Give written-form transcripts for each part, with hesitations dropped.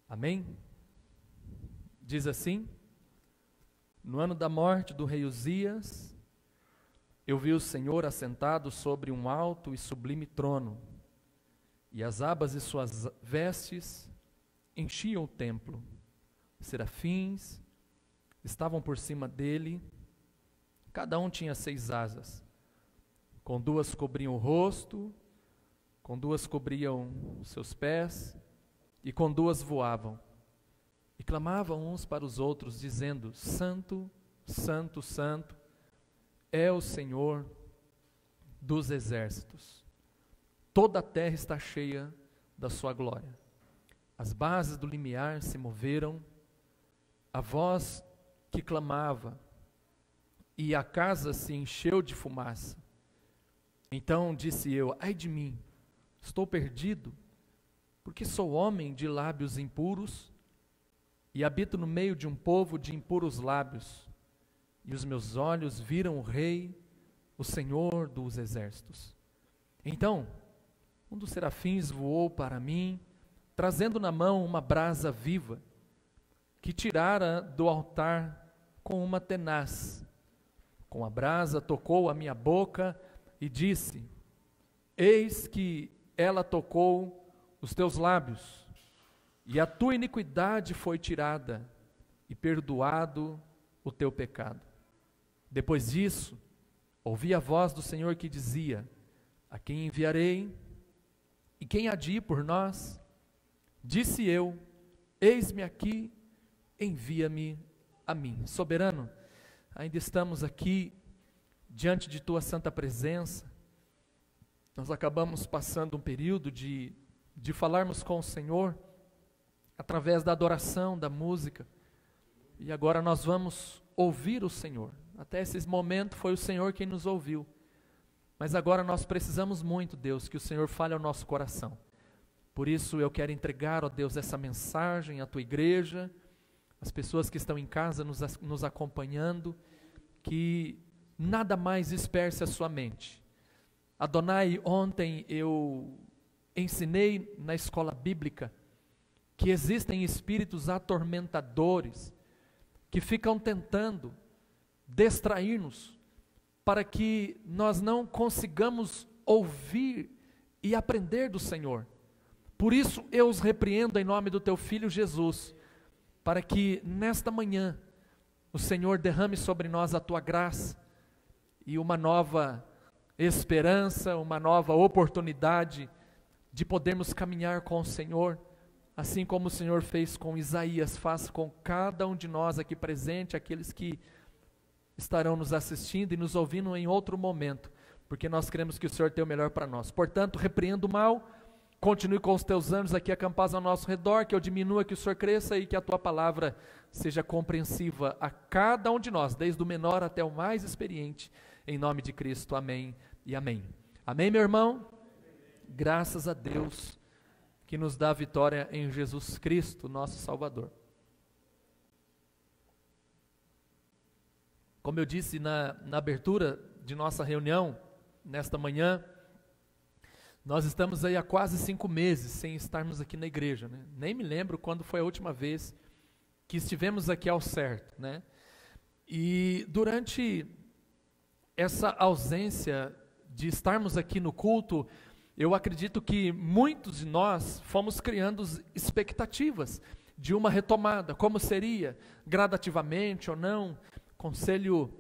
Amém? Diz assim: no ano da morte do rei Uzias, eu vi o Senhor assentado sobre um alto e sublime trono, e as abas de suas vestes enchiam o templo. Serafins estavam por cima dele, cada um tinha 6 asas. Com 2 cobriam o rosto, com 2 cobriam os seus pés, e com 2 voavam. E clamavam uns para os outros, dizendo: Santo, Santo, Santo, é o Senhor dos exércitos. Toda a terra está cheia da sua glória. As bases do limiar se moveram, a voz que clamava, e a casa se encheu de fumaça. Então disse eu: ai de mim, estou perdido, porque sou homem de lábios impuros, e habito no meio de um povo de impuros lábios, e os meus olhos viram o Rei, o Senhor dos exércitos. Então, um dos serafins voou para mim, trazendo na mão uma brasa viva, que tirara do altar com uma tenaz. Com a brasa tocou a minha boca e disse: eis que ela tocou os teus lábios, e a tua iniquidade foi tirada, e perdoado o teu pecado. Depois disso, ouvi a voz do Senhor que dizia: a quem enviarei? E quem há de ir por nós? Disse eu: eis-me aqui, envia-me a mim. Soberano, ainda estamos aqui diante de tua santa presença. Nós acabamos passando um período de falarmos com o Senhor através da adoração, da música, e agora nós vamos ouvir o Senhor. Até esse momento foi o Senhor quem nos ouviu, mas agora nós precisamos muito, Deus, que o Senhor fale ao nosso coração. Por isso eu quero entregar, ó Deus, essa mensagem à tua igreja, as pessoas que estão em casa nos acompanhando, que nada mais disperse a sua mente. Adonai, ontem eu ensinei na escola bíblica que existem espíritos atormentadores que ficam tentando distrair-nos para que nós não consigamos ouvir e aprender do Senhor. Por isso eu os repreendo em nome do teu Filho Jesus, para que nesta manhã o Senhor derrame sobre nós a tua graça e uma nova esperança, uma nova oportunidade de podermos caminhar com o Senhor, assim como o Senhor fez com Isaías. Faça com cada um de nós aqui presente, aqueles que estarão nos assistindo e nos ouvindo em outro momento, porque nós queremos que o Senhor tenha o melhor para nós. Portanto, repreenda o mal, continue com os teus anjos aqui acampados ao nosso redor, que eu diminua, que o Senhor cresça e que a tua palavra seja compreensiva a cada um de nós, desde o menor até o mais experiente, em nome de Cristo. Amém e amém. Amém, meu irmão? Graças a Deus que nos dá a vitória em Jesus Cristo, nosso Salvador. Como eu disse na abertura de nossa reunião, nesta manhã, nós estamos aí há quase 5 meses sem estarmos aqui na igreja, né? Nem me lembro quando foi a última vez que estivemos aqui ao certo, né? E durante essa ausência de estarmos aqui no culto, eu acredito que muitos de nós fomos criando expectativas de uma retomada, como seria, gradativamente ou não. Conselho,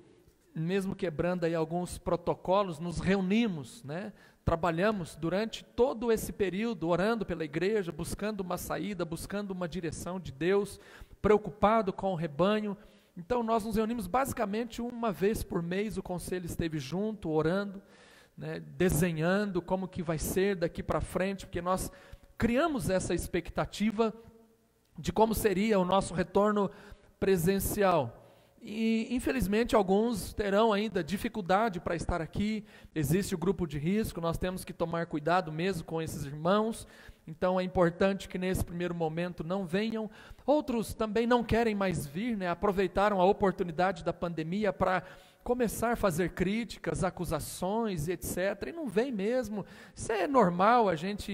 mesmo quebrando aí alguns protocolos, nos reunimos, né? Trabalhamos durante todo esse período, orando pela igreja, buscando uma saída, buscando uma direção de Deus, preocupado com o rebanho. Então nós nos reunimos basicamente uma vez por mês, o conselho esteve junto, orando, né, desenhando como que vai ser daqui para frente, porque nós criamos essa expectativa de como seria o nosso retorno presencial. E infelizmente alguns terão ainda dificuldade para estar aqui, existe o grupo de risco, nós temos que tomar cuidado mesmo com esses irmãos, então é importante que nesse primeiro momento não venham. Outros também não querem mais vir, né? Aproveitaram a oportunidade da pandemia para começar a fazer críticas, acusações, etc, e não vem mesmo. Isso é normal,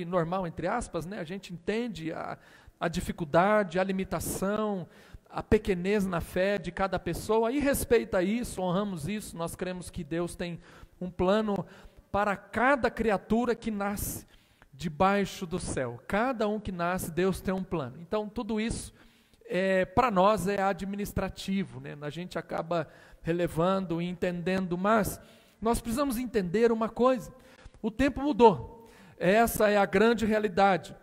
normal entre aspas, né? A gente entende a a dificuldade, a limitação, a pequenez na fé de cada pessoa, e respeita isso, honramos isso. Nós cremos que Deus tem um plano para cada criatura que nasce debaixo do céu. Cada um que nasce, Deus tem um plano. Então, tudo isso, para nós, é administrativo, né? A gente acaba relevando e entendendo, mas nós precisamos entender uma coisa: o tempo mudou, essa é a grande realidade.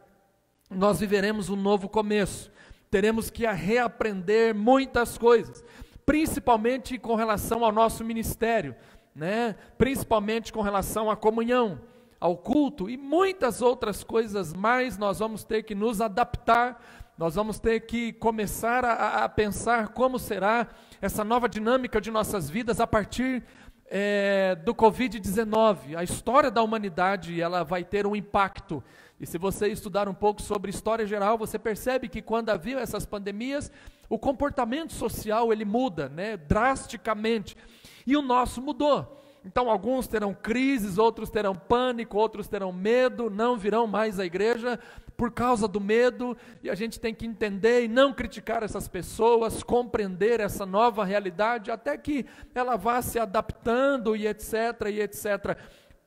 Nós viveremos um novo começo, teremos que reaprender muitas coisas, principalmente com relação ao nosso ministério, né? Principalmente com relação à comunhão, ao culto e muitas outras coisas mais. Nós vamos ter que nos adaptar, nós vamos ter que começar a pensar como será essa nova dinâmica de nossas vidas a partir do Covid-19. A história da humanidade, ela vai ter um impacto, e se você estudar um pouco sobre história geral, você percebe que quando havia essas pandemias, o comportamento social ele muda, né, drasticamente, e o nosso mudou. Então alguns terão crises, outros terão pânico, outros terão medo, não virão mais à igreja por causa do medo, e a gente tem que entender e não criticar essas pessoas, compreender essa nova realidade, até que ela vá se adaptando e etc, e etc.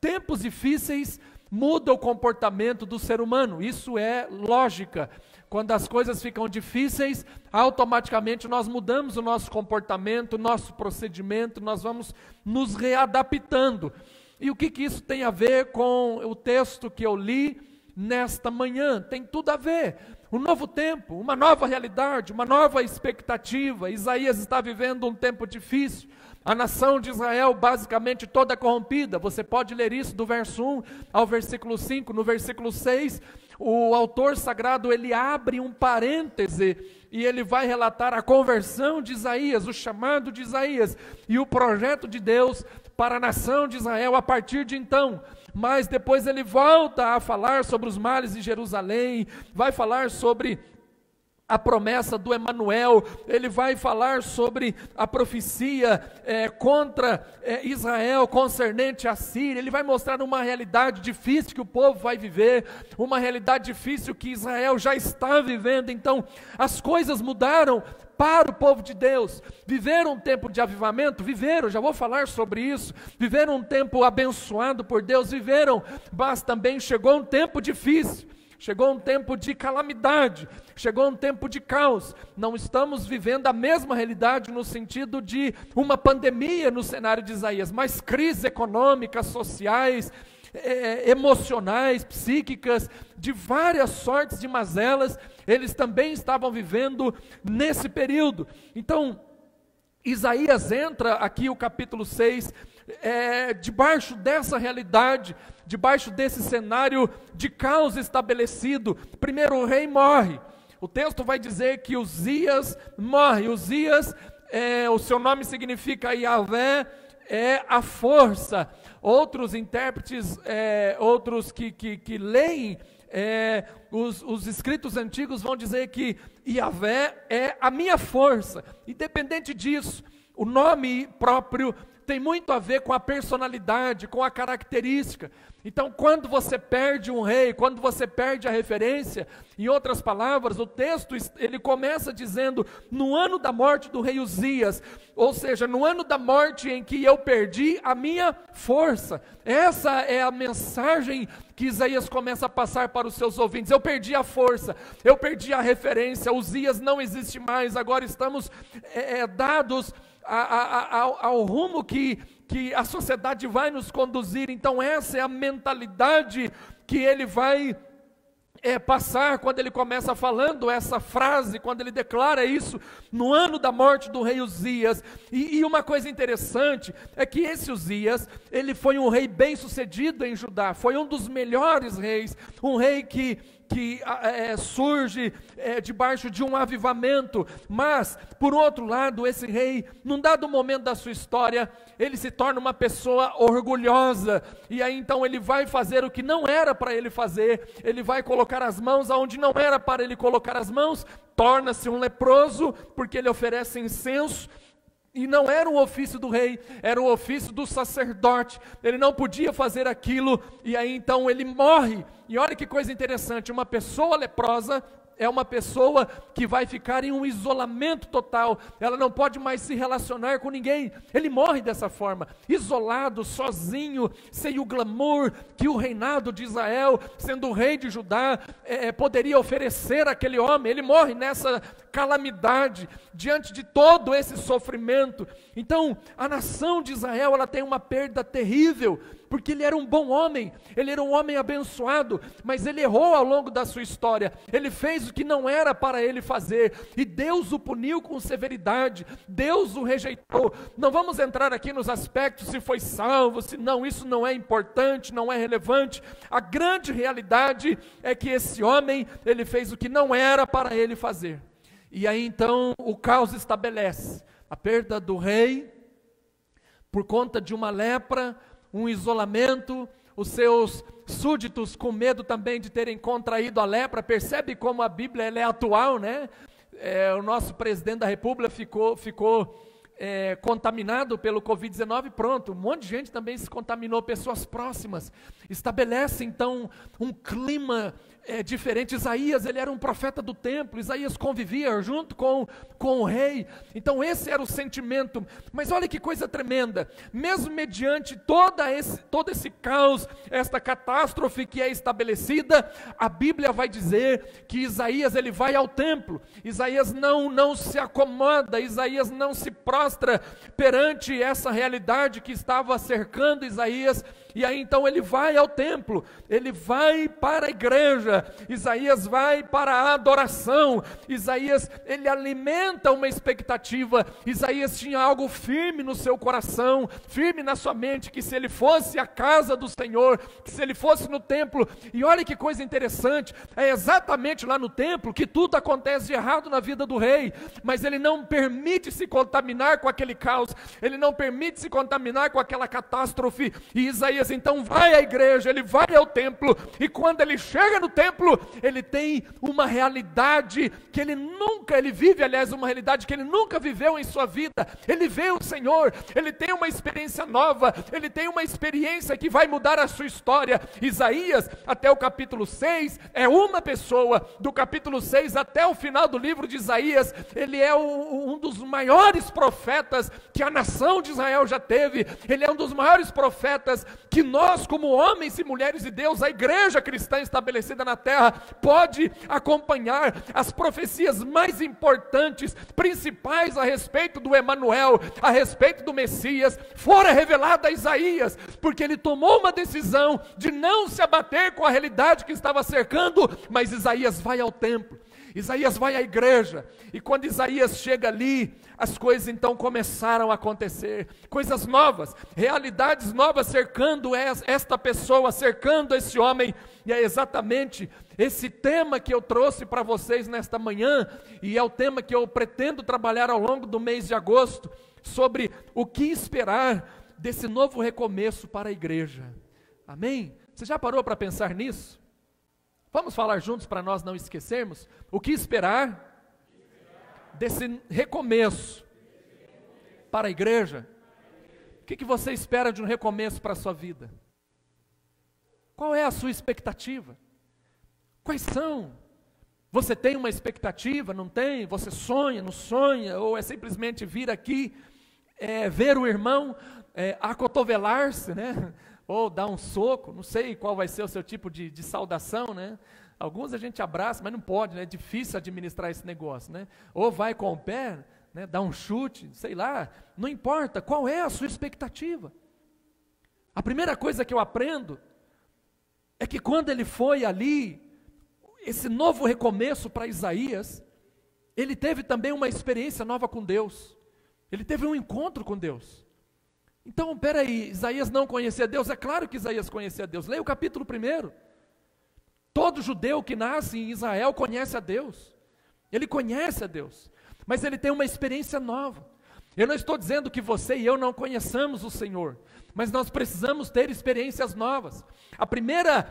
Tempos difíceis mudam o comportamento do ser humano, isso é lógica. Quando as coisas ficam difíceis, automaticamente nós mudamos o nosso comportamento, o nosso procedimento, nós vamos nos readaptando. E o que isso tem a ver com o texto que eu li nesta manhã? Tem tudo a ver. Um novo tempo, uma nova realidade, uma nova expectativa. Isaías está vivendo um tempo difícil. A nação de Israel basicamente toda corrompida. Você pode ler isso do verso 1 ao versículo 5. No versículo 6, o autor sagrado ele abre um parêntese e ele vai relatar a conversão de Isaías, o chamado de Isaías e o projeto de Deus para a nação de Israel a partir de então. Mas depois ele volta a falar sobre os males de Jerusalém, vai falar sobre a promessa do Emanuel, ele vai falar sobre a profecia contra Israel, concernente a Síria. Ele vai mostrar uma realidade difícil que o povo vai viver, uma realidade difícil que Israel já está vivendo. Então, as coisas mudaram para o povo de Deus. Viveram um tempo de avivamento? Viveram, já vou falar sobre isso. Viveram um tempo abençoado por Deus? Viveram, mas também chegou um tempo difícil. Chegou um tempo de calamidade, chegou um tempo de caos. Não estamos vivendo a mesma realidade no sentido de uma pandemia no cenário de Isaías, mas crises econômicas, sociais, emocionais, psíquicas, de várias sortes de mazelas, eles também estavam vivendo nesse período. Então, Isaías entra aqui, o capítulo 6, debaixo dessa realidade, debaixo desse cenário de caos estabelecido. Primeiro o rei morre, o texto vai dizer que Uzias morre. Uzias, o seu nome significa Yahvé é a força. Outros intérpretes, outros que leem os escritos antigos vão dizer que Yahvé é a minha força. Independente disso, o nome próprio tem muito a ver com a personalidade, com a característica. Então, quando você perde um rei, quando você perde a referência, em outras palavras, o texto ele começa dizendo, no ano da morte do rei Uzias, ou seja, no ano da morte em que eu perdi a minha força. Essa é a mensagem que Isaías começa a passar para os seus ouvintes. Eu perdi a força, eu perdi a referência, Uzias não existe mais, agora estamos dados ao rumo que a sociedade vai nos conduzir. Então essa é a mentalidade que ele vai passar quando ele começa falando essa frase, quando ele declara isso no ano da morte do rei Uzias. E uma coisa interessante é que esse Uzias, ele foi um rei bem sucedido em Judá, foi um dos melhores reis, um rei que surge debaixo de um avivamento. Mas, por outro lado, esse rei, num dado momento da sua história, ele se torna uma pessoa orgulhosa, e aí então ele vai fazer o que não era para ele fazer, ele vai colocar as mãos aonde não era para ele colocar as mãos, torna-se um leproso, porque ele oferece incenso, e não era um ofício do rei, era um ofício do sacerdote, ele não podia fazer aquilo, e aí então ele morre E olha que coisa interessante, uma pessoa leprosa é uma pessoa que vai ficar em um isolamento total, ela não pode mais se relacionar com ninguém, ele morre dessa forma, isolado, sozinho, sem o glamour que o reinado de Israel, sendo o rei de Judá, poderia oferecer àquele homem. Ele morre nessa calamidade, diante de todo esse sofrimento. Então, a nação de Israel, ela tem uma perda terrível, porque ele era um bom homem, ele era um homem abençoado, mas ele errou ao longo da sua história, ele fez o que não era para ele fazer, e Deus o puniu com severidade, Deus o rejeitou. Não vamos entrar aqui nos aspectos se foi salvo, se não, isso não é importante, não é relevante. A grande realidade é que esse homem, ele fez o que não era para ele fazer, e aí então o caos estabelece, a perda do rei, por conta de uma lepra, um isolamento, os seus súditos com medo também de terem contraído a lepra. Percebe como a Bíblia ela é atual, né? O nosso presidente da República ficou contaminado pelo Covid-19, pronto, um monte de gente também se contaminou, pessoas próximas. Estabelece então um clima diferente. Isaías, ele era um profeta do templo, Isaías convivia junto com o rei, então esse era o sentimento. Mas olha que coisa tremenda, mesmo mediante todo esse caos, esta catástrofe que é estabelecida, a Bíblia vai dizer que Isaías, ele vai ao templo. Isaías não se acomoda, Isaías não se prostra perante essa realidade que estava cercando Isaías, e aí então ele vai ao templo, ele vai para a igreja, Isaías vai para a adoração, Isaías, ele alimenta uma expectativa. Isaías tinha algo firme no seu coração, firme na sua mente, que se ele fosse à casa do Senhor, que se ele fosse no templo, e olha que coisa interessante, é exatamente lá no templo que tudo acontece de errado na vida do rei, mas ele não permite se contaminar com aquele caos, ele não permite se contaminar com aquela catástrofe, e Isaías então vai à igreja, ele vai ao templo, e quando ele chega no templo, ele tem uma realidade que ele vive, aliás, uma realidade que ele nunca viveu em sua vida. Ele vê o Senhor, ele tem uma experiência nova, ele tem uma experiência que vai mudar a sua história. Isaías, até o capítulo 6, é uma pessoa. Do capítulo 6 até o final do livro de Isaías, ele é um dos maiores profetas que a nação de Israel já teve. Ele é um dos maiores profetas que nós, como homens e mulheres de Deus, a igreja cristã estabelecida na terra, pode acompanhar. As profecias mais importantes, principais a respeito do Emanuel, a respeito do Messias, foram reveladas a Isaías, porque ele tomou uma decisão de não se abater com a realidade que estava cercando. Mas Isaías vai ao templo, Isaías vai à igreja, e quando Isaías chega ali, as coisas então começaram a acontecer, coisas novas, realidades novas cercando esta pessoa, cercando esse homem. E é exatamente esse tema que eu trouxe para vocês nesta manhã, e é o tema que eu pretendo trabalhar ao longo do mês de agosto, sobre o que esperar desse novo recomeço para a igreja. Amém? Você já parou para pensar nisso? Vamos falar juntos para nós não esquecermos? O que esperar desse recomeço para a igreja? O que você espera de um recomeço para a sua vida? Qual é a sua expectativa? Quais são? Você tem uma expectativa, não tem? Você sonha, não sonha? Ou é simplesmente vir aqui, ver o irmão, acotovelar-se, né? Ou dar um soco, não sei qual vai ser o seu tipo de saudação, né? Alguns a gente abraça, mas não pode, né? É difícil administrar esse negócio, né? Ou vai com o pé, né? Dá um chute, sei lá, não importa, qual é a sua expectativa? A primeira coisa que eu aprendo é que quando ele foi ali, esse novo recomeço para Isaías, ele teve também uma experiência nova com Deus, ele teve um encontro com Deus. Então, peraí, Isaías não conhecia Deus? É claro que Isaías conhecia Deus. Leia o capítulo 1. Todo judeu que nasce em Israel conhece a Deus. Ele conhece a Deus, mas ele tem uma experiência nova. Eu não estou dizendo que você e eu não conheçamos o Senhor, mas nós precisamos ter experiências novas. A primeira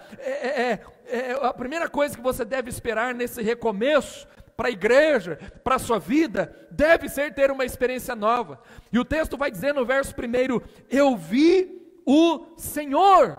coisa que você deve esperar nesse recomeço para a igreja, para a sua vida, deve ser ter uma experiência nova. E o texto vai dizer no verso 1, eu vi o Senhor.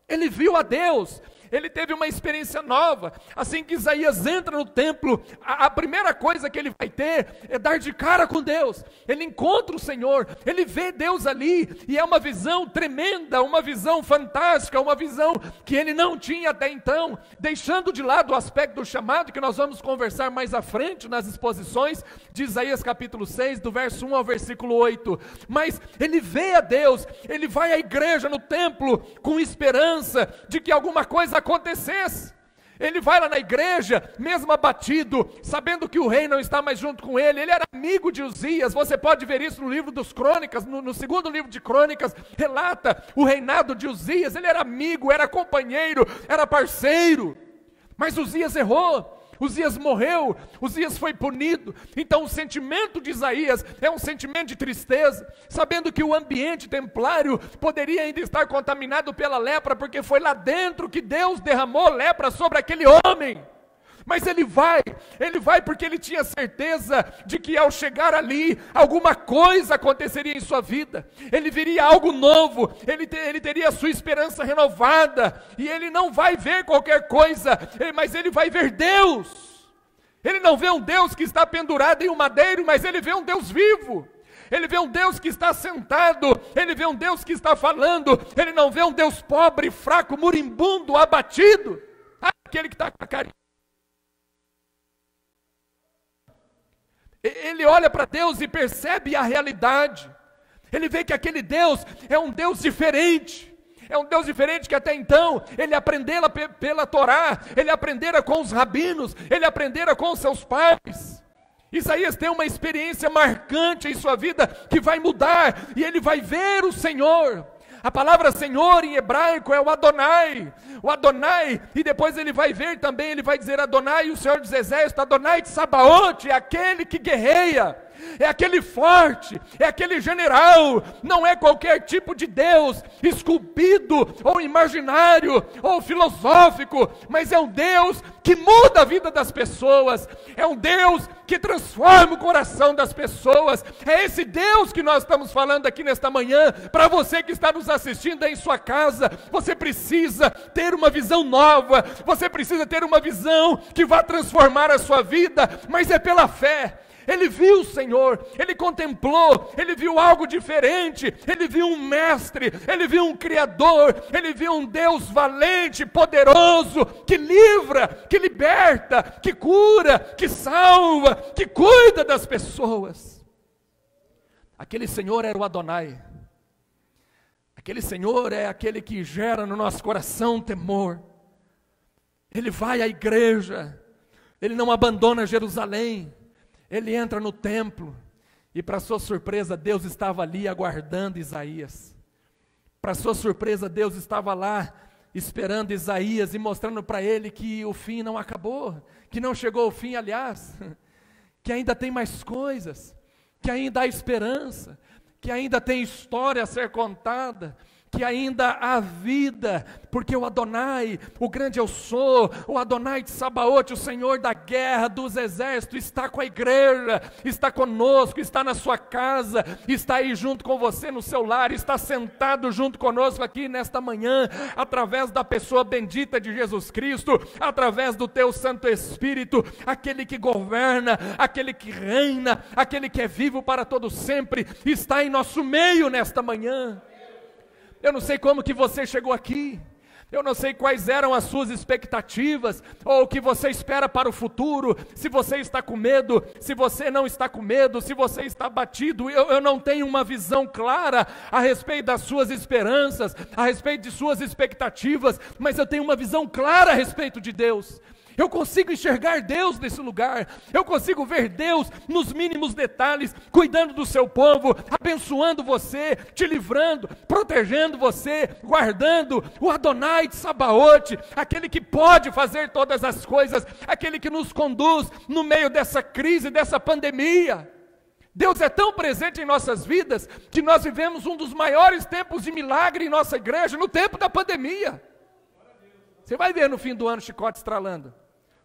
Ele viu a Deus, ele teve uma experiência nova. Assim que Isaías entra no templo, a primeira coisa que ele vai ter é dar de cara com Deus. Ele encontra o Senhor, ele vê Deus ali, e é uma visão tremenda, uma visão fantástica, uma visão que ele não tinha até então, deixando de lado o aspecto do chamado, que nós vamos conversar mais à frente nas exposições de Isaías capítulo 6, do verso 1 ao versículo 8, mas ele vê a Deus, ele vai à igreja, no templo, com esperança de que alguma coisa acontecesse. Ele vai lá na igreja, mesmo abatido, sabendo que o rei não está mais junto com ele. Ele era amigo de Uzias, você pode ver isso no livro dos Crônicas, no segundo livro de Crônicas, relata o reinado de Uzias. Ele era amigo, era companheiro, era parceiro, mas Uzias errou. Uzias morreu, Uzias foi punido. Então o sentimento de Isaías é um sentimento de tristeza, sabendo que o ambiente templário poderia ainda estar contaminado pela lepra, porque foi lá dentro que Deus derramou lepra sobre aquele homem. Mas ele vai porque ele tinha certeza de que ao chegar ali, alguma coisa aconteceria em sua vida. Ele viria algo novo, ele teria a sua esperança renovada, e ele não vai ver qualquer coisa, mas ele vai ver Deus. Ele não vê um Deus que está pendurado em um madeiro, mas ele vê um Deus vivo. Ele vê um Deus que está sentado, ele vê um Deus que está falando, ele não vê um Deus pobre, fraco, moribundo, abatido. Aquele que está com a carinha. Ele olha para Deus e percebe a realidade. Ele vê que aquele Deus é um Deus diferente. É um Deus diferente que até então ele aprendera pela Torá, ele aprendera com os rabinos, ele aprendera com os seus pais. Isaías tem uma experiência marcante em sua vida que vai mudar, e ele vai ver o Senhor. A palavra Senhor em hebraico é o Adonai, e depois ele vai ver também, ele vai dizer Adonai, o Senhor dos Exércitos, Adonai de Sabaote, é aquele que guerreia, é aquele forte, é aquele general. Não é qualquer tipo de Deus esculpido, ou imaginário, ou filosófico, mas é um Deus que muda a vida das pessoas, é um Deus que transforma o coração das pessoas. É esse Deus que nós estamos falando aqui nesta manhã. Para você que está nos assistindo aí em sua casa, você precisa ter uma visão nova, você precisa ter uma visão que vai transformar a sua vida, mas é pela fé. Ele viu o Senhor, ele contemplou, ele viu algo diferente, ele viu um mestre, ele viu um criador, ele viu um Deus valente, poderoso, que livra, que liberta, que cura, que salva, que cuida das pessoas. Aquele Senhor era o Adonai. Aquele Senhor é aquele que gera no nosso coração temor. Ele vai à igreja, ele não abandona Jerusalém. Ele entra no templo, e para sua surpresa, Deus estava ali aguardando Isaías. Para sua surpresa, Deus estava lá esperando Isaías e mostrando para ele que o fim não acabou, que não chegou ao fim, aliás, que ainda tem mais coisas, que ainda há esperança, que ainda tem história a ser contada, que ainda há vida, porque o Adonai, o grande eu sou, o Adonai de Sabaote, o Senhor da guerra, dos exércitos, está com a igreja, está conosco, está na sua casa, está aí junto com você no seu lar, está sentado junto conosco aqui nesta manhã, através da pessoa bendita de Jesus Cristo, através do teu Santo Espírito, aquele que governa, aquele que reina, aquele que é vivo para todo sempre, está em nosso meio nesta manhã. Eu não sei como que você chegou aqui, eu não sei quais eram as suas expectativas, ou o que você espera para o futuro, se você está com medo, se você não está com medo, se você está abatido. Eu não tenho uma visão clara a respeito das suas esperanças, a respeito de suas expectativas, mas eu tenho uma visão clara a respeito de Deus. Eu consigo enxergar Deus nesse lugar, eu consigo ver Deus nos mínimos detalhes, cuidando do seu povo, abençoando você, te livrando, protegendo você, guardando. O Adonai de Sabaote, aquele que pode fazer todas as coisas, aquele que nos conduz no meio dessa crise, dessa pandemia. Deus é tão presente em nossas vidas, que nós vivemos um dos maiores tempos de milagre em nossa igreja, no tempo da pandemia. Você vai ver no fim do ano chicote estralando.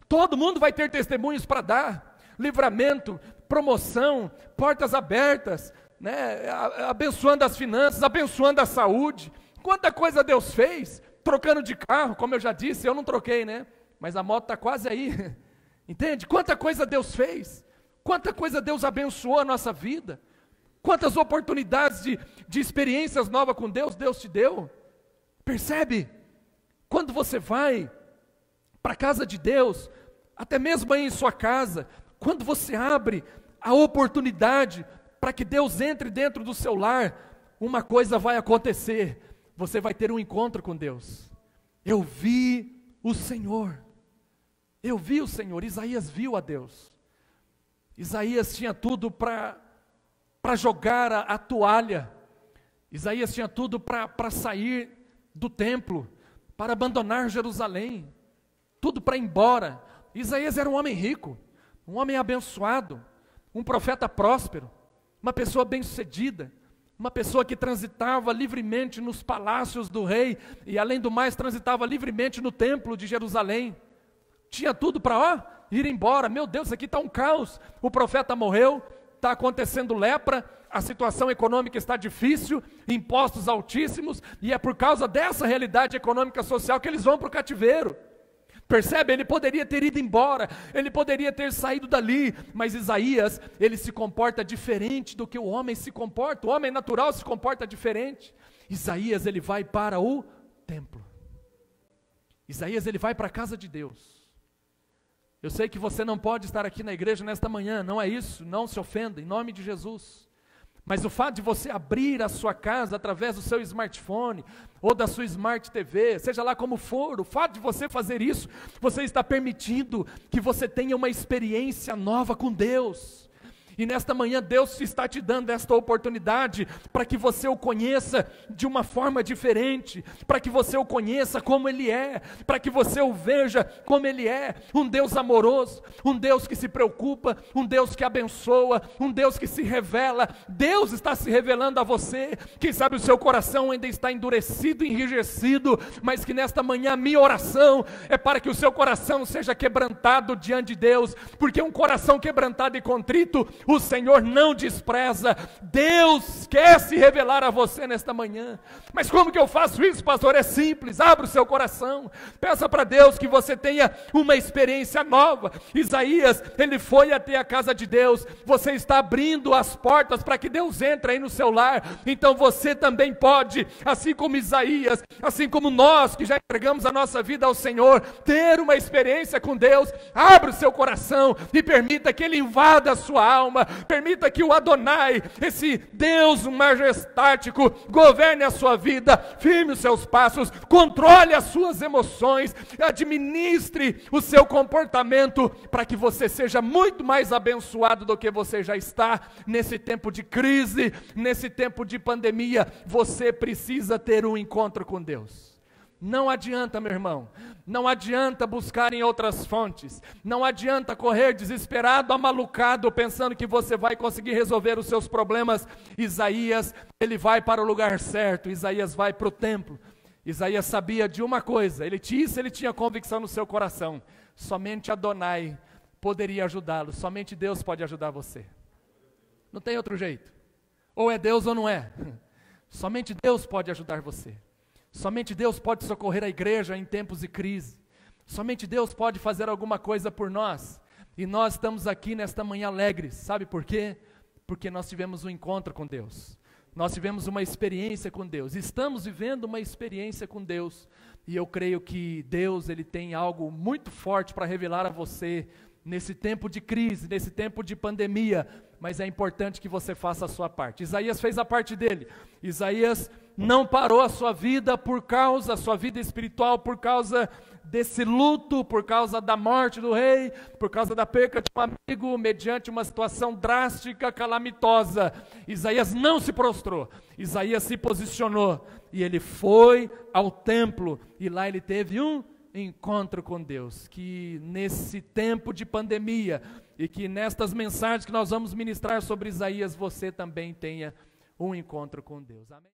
Todo mundo vai ter testemunhos para dar, livramento, promoção, portas abertas, né? Abençoando as finanças, abençoando a saúde. Quanta coisa Deus fez, trocando de carro, como eu já disse, eu não troquei, né? Mas a moto está quase aí. Entende? Quanta coisa Deus fez, quanta coisa Deus abençoou a nossa vida, quantas oportunidades de experiências novas com Deus te deu. Percebe? Quando você vai para a casa de Deus, até mesmo aí em sua casa, quando você abre a oportunidade para que Deus entre dentro do seu lar, uma coisa vai acontecer, você vai ter um encontro com Deus. Eu vi o Senhor, Isaías viu a Deus. Isaías tinha tudo para jogar a toalha, Isaías tinha tudo para sair do templo, para abandonar Jerusalém, tudo para ir embora. Isaías era um homem rico, um homem abençoado, um profeta próspero, uma pessoa bem-sucedida, uma pessoa que transitava livremente nos palácios do rei, e além do mais transitava livremente no templo de Jerusalém. Tinha tudo para ir embora. Meu Deus, aqui está um caos. O profeta morreu, está acontecendo lepra, a situação econômica está difícil, impostos altíssimos, e é por causa dessa realidade econômica social que eles vão para o cativeiro. Percebe? Ele poderia ter ido embora, ele poderia ter saído dali, mas Isaías, ele se comporta diferente do que o homem se comporta, o homem natural se comporta diferente. Isaías, ele vai para o templo, Isaías, ele vai para a casa de Deus. Eu sei que você não pode estar aqui na igreja nesta manhã, não é isso, não se ofenda, em nome de Jesus. Mas o fato de você abrir a sua casa através do seu smartphone, ou da sua Smart TV, seja lá como for, o fato de você fazer isso, você está permitindo que você tenha uma experiência nova com Deus. E nesta manhã Deus está te dando esta oportunidade para que você o conheça de uma forma diferente, para que você o conheça como Ele é, para que você o veja como Ele é, um Deus amoroso, um Deus que se preocupa, um Deus que abençoa, um Deus que se revela. Deus está se revelando a você. Quem sabe o seu coração ainda está endurecido, enrijecido, mas que nesta manhã a minha oração é para que o seu coração seja quebrantado diante de Deus, porque um coração quebrantado e contrito, o Senhor não despreza. Deus quer se revelar a você nesta manhã. Mas como que eu faço isso, pastor? É simples, abra o seu coração, peça para Deus que você tenha uma experiência nova. Isaías, ele foi até a casa de Deus, você está abrindo as portas para que Deus entre aí no seu lar, então você também pode, assim como Isaías, assim como nós que já entregamos a nossa vida ao Senhor, ter uma experiência com Deus. Abra o seu coração e permita que Ele invada a sua alma, permita que o Adonai, esse Deus majestático, governe a sua vida, firme os seus passos, controle as suas emoções, administre o seu comportamento, para que você seja muito mais abençoado do que você já está. Nesse tempo de crise, nesse tempo de pandemia, você precisa ter um encontro com Deus. Não adianta, meu irmão, não adianta buscar em outras fontes, não adianta correr desesperado, amalucado, pensando que você vai conseguir resolver os seus problemas. Isaías, ele vai para o lugar certo, Isaías vai para o templo. Isaías sabia de uma coisa, ele tinha convicção no seu coração, somente Adonai poderia ajudá-lo, somente Deus pode ajudar você. Não tem outro jeito, ou é Deus ou não é, somente Deus pode ajudar você. Somente Deus pode socorrer a igreja em tempos de crise. Somente Deus pode fazer alguma coisa por nós. E nós estamos aqui nesta manhã alegres. Sabe por quê? Porque nós tivemos um encontro com Deus. Nós tivemos uma experiência com Deus. Estamos vivendo uma experiência com Deus. E eu creio que Deus, Ele tem algo muito forte para revelar a você nesse tempo de crise, nesse tempo de pandemia. Mas é importante que você faça a sua parte. Isaías fez a parte dele. Isaías não parou a sua vida a sua vida espiritual, por causa desse luto, por causa da morte do rei, por causa da perca de um amigo, mediante uma situação drástica, calamitosa. Isaías não se prostrou, Isaías se posicionou, e ele foi ao templo, e lá ele teve um encontro com Deus. Que nesse tempo de pandemia, e que nestas mensagens que nós vamos ministrar sobre Isaías, você também tenha um encontro com Deus. Amém?